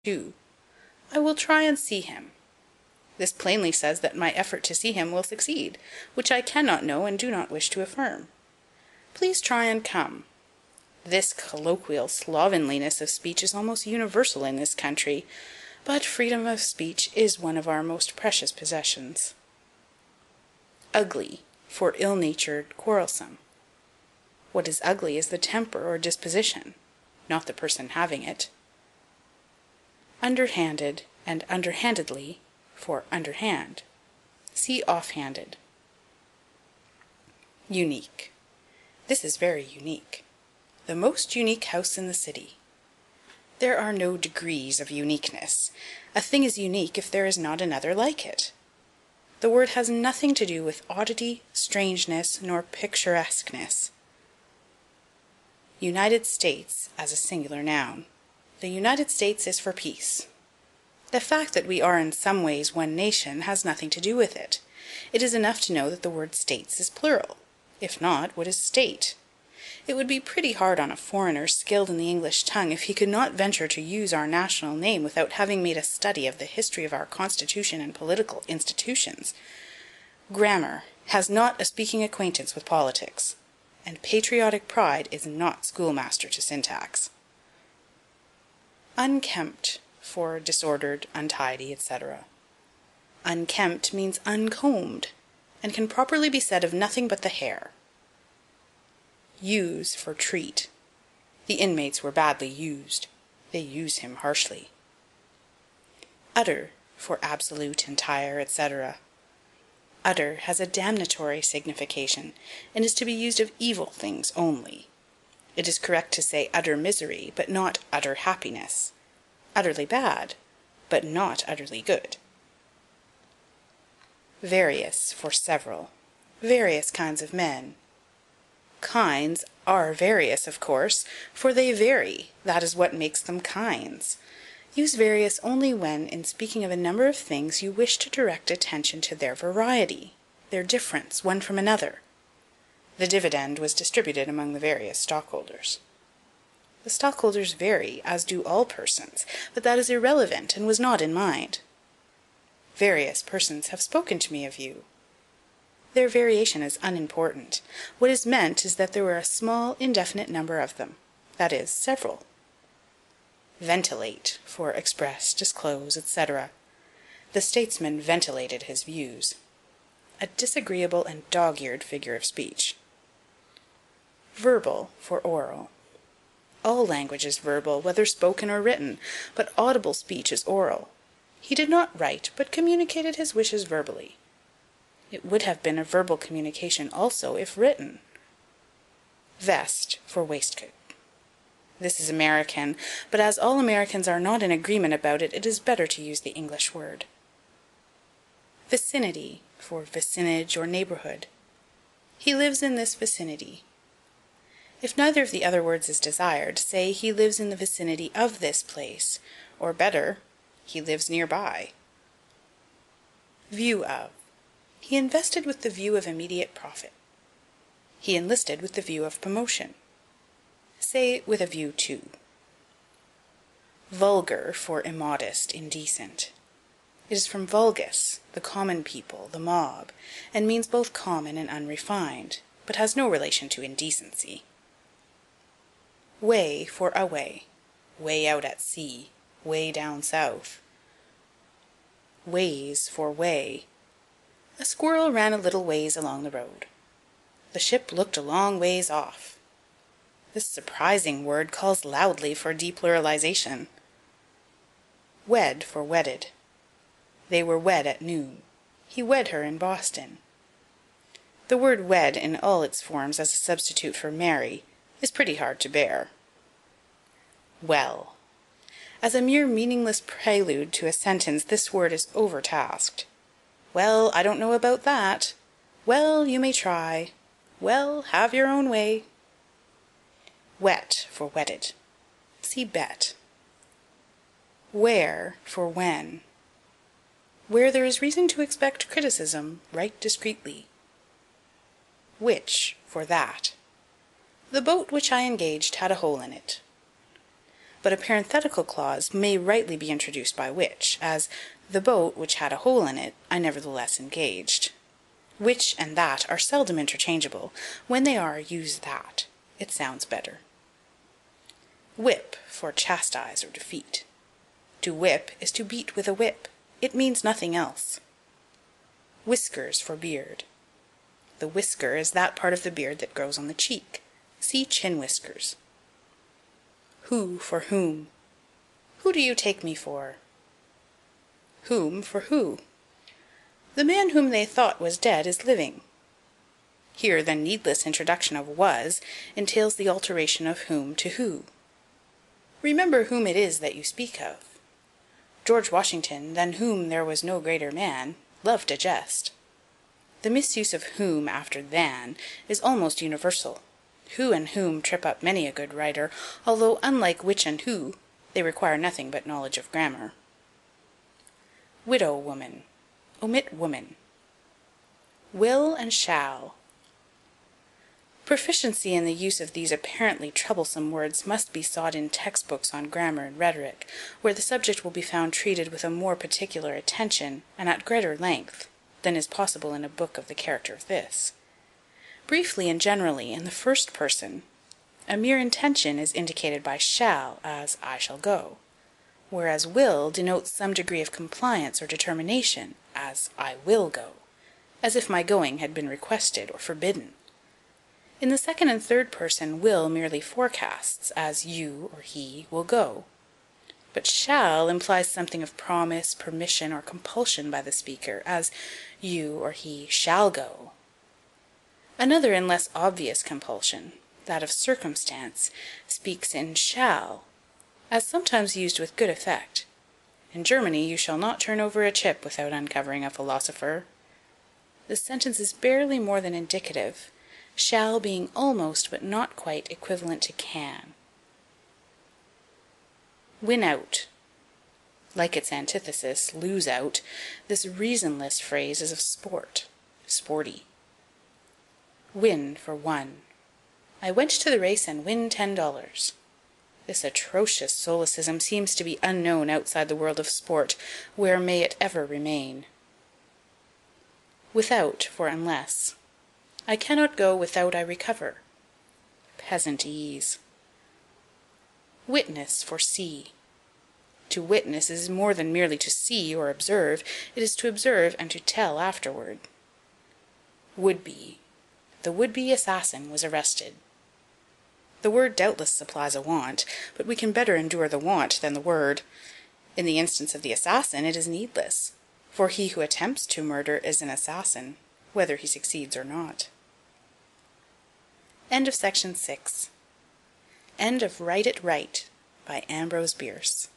2. I will try and see him. This plainly says that my effort to see him will succeed, which I cannot know and do not wish to affirm. Please try and come. This colloquial slovenliness of speech is almost universal in this country, but freedom of speech is one of our most precious possessions. Ugly, for ill-natured, quarrelsome. What is ugly is the temper or disposition, not the person having it. Underhanded and underhandedly, for underhand. See offhanded. Unique. This is very unique. The most unique house in the city. There are no degrees of uniqueness. A thing is unique if there is not another like it. The word has nothing to do with oddity, strangeness, nor picturesqueness. United States as a singular noun. The United States is for peace. The fact that we are in some ways one nation has nothing to do with it. It is enough to know that the word states is plural. If not, what is state? It would be pretty hard on a foreigner skilled in the English tongue if he could not venture to use our national name without having made a study of the history of our Constitution and political institutions. Grammar has not a speaking acquaintance with politics, and patriotic pride is not schoolmaster to syntax. Unkempt, for disordered, untidy, etc. Unkempt means uncombed, and can properly be said of nothing but the hair. Use for treat. The inmates were badly used. They use him harshly. Utter, for absolute, entire, etc. Utter has a damnatory signification, and is to be used of evil things only. It is correct to say utter misery, but not utter happiness. Utterly bad, but not utterly good. Various, for several. Various kinds of men. Kinds are various, of course, for they vary. That is what makes them kinds. Use various only when, in speaking of a number of things, you wish to direct attention to their variety, their difference one from another. The dividend was distributed among the various stockholders. The stockholders vary, as do all persons, but that is irrelevant and was not in mind. Various persons have spoken to me of you. Their variation is unimportant. What is meant is that there were a small, indefinite number of them, that is, several. Ventilate, for express, disclose, etc. The statesman ventilated his views. A disagreeable and dog-eared figure of speech. Verbal, for oral. All language is verbal, whether spoken or written, but audible speech is oral. He did not write, but communicated his wishes verbally. It would have been a verbal communication also, if written. Vest, for waistcoat. This is American, but as all Americans are not in agreement about it, it is better to use the English word. Vicinity, for vicinage or neighborhood. He lives in this vicinity. If neither of the other words is desired, say, he lives in the vicinity of this place, or better, he lives nearby. View of. He invested with the view of immediate profit. He enlisted with the view of promotion. Say, with a view to. Vulgar, for immodest, indecent. It is from vulgus, the common people, the mob, and means both common and unrefined, but has no relation to indecency. Way, for away. Way out at sea. Way down south. Ways, for way. A squirrel ran a little ways along the road. The ship looked a long ways off. This surprising word calls loudly for depluralization. Wed, for wedded. They were wed at noon. He wed her in Boston. The word wed in all its forms as a substitute for marry is pretty hard to bear. Well. As a mere meaningless prelude to a sentence, this word is overtasked. Well, I don't know about that. Well, you may try. Well, have your own way. Wet, for wedded. See bet. Where, for when. Where there is reason to expect criticism, write discreetly. Which, for that. The boat which I engaged had a hole in it. but a parenthetical clause may rightly be introduced by which, as, the boat which had a hole in it, I nevertheless engaged. Which and that are seldom interchangeable. When they are, use that. It sounds better. Whip, for chastise or defeat. To whip is to beat with a whip. It means nothing else. Whiskers, for beard. The whisker is that part of the beard that grows on the cheek. See chin whiskers. Who for whom. Who do you take me for? Whom for who. The man whom they thought was dead is living. Here the needless introduction of was entails the alteration of whom to who. Remember whom it is that you speak of. George Washington, than whom there was no greater man, loved a jest. The misuse of whom after than is almost universal. Who and whom trip up many a good writer, although, unlike which and who, they require nothing but knowledge of grammar. Widow woman. Omit woman. Will and shall. Proficiency in the use of these apparently troublesome words must be sought in textbooks on grammar and rhetoric, where the subject will be found treated with a more particular attention and at greater length than is possible in a book of the character of this. Briefly and generally, in the first person, a mere intention is indicated by shall, as I shall go, whereas will denotes some degree of compliance or determination, as I will go, as if my going had been requested or forbidden. In the second and third person, will merely forecasts, as you or he will go. But shall implies something of promise, permission, or compulsion by the speaker, as you or he shall go. Another and less obvious compulsion, that of circumstance, speaks in shall, as sometimes used with good effect. In Germany you shall not turn over a chip without uncovering a philosopher. The sentence is barely more than indicative, shall being almost but not quite equivalent to can. Win out. Like its antithesis, lose out, this reasonless phrase is of sport, sporty. Win for won. I went to the race and win $10. This atrocious solecism seems to be unknown outside the world of sport, where may it ever remain. Without for unless. I cannot go without I recover. Peasant ease. Witness for see. To witness is more than merely to see or observe, it is to observe and to tell afterward. Would-be. The would-be assassin was arrested. The word doubtless supplies a want, but we can better endure the want than the word. In the instance of the assassin it is needless, for he who attempts to murder is an assassin, whether he succeeds or not. End of section 6. End of Write It Right by Ambrose Bierce.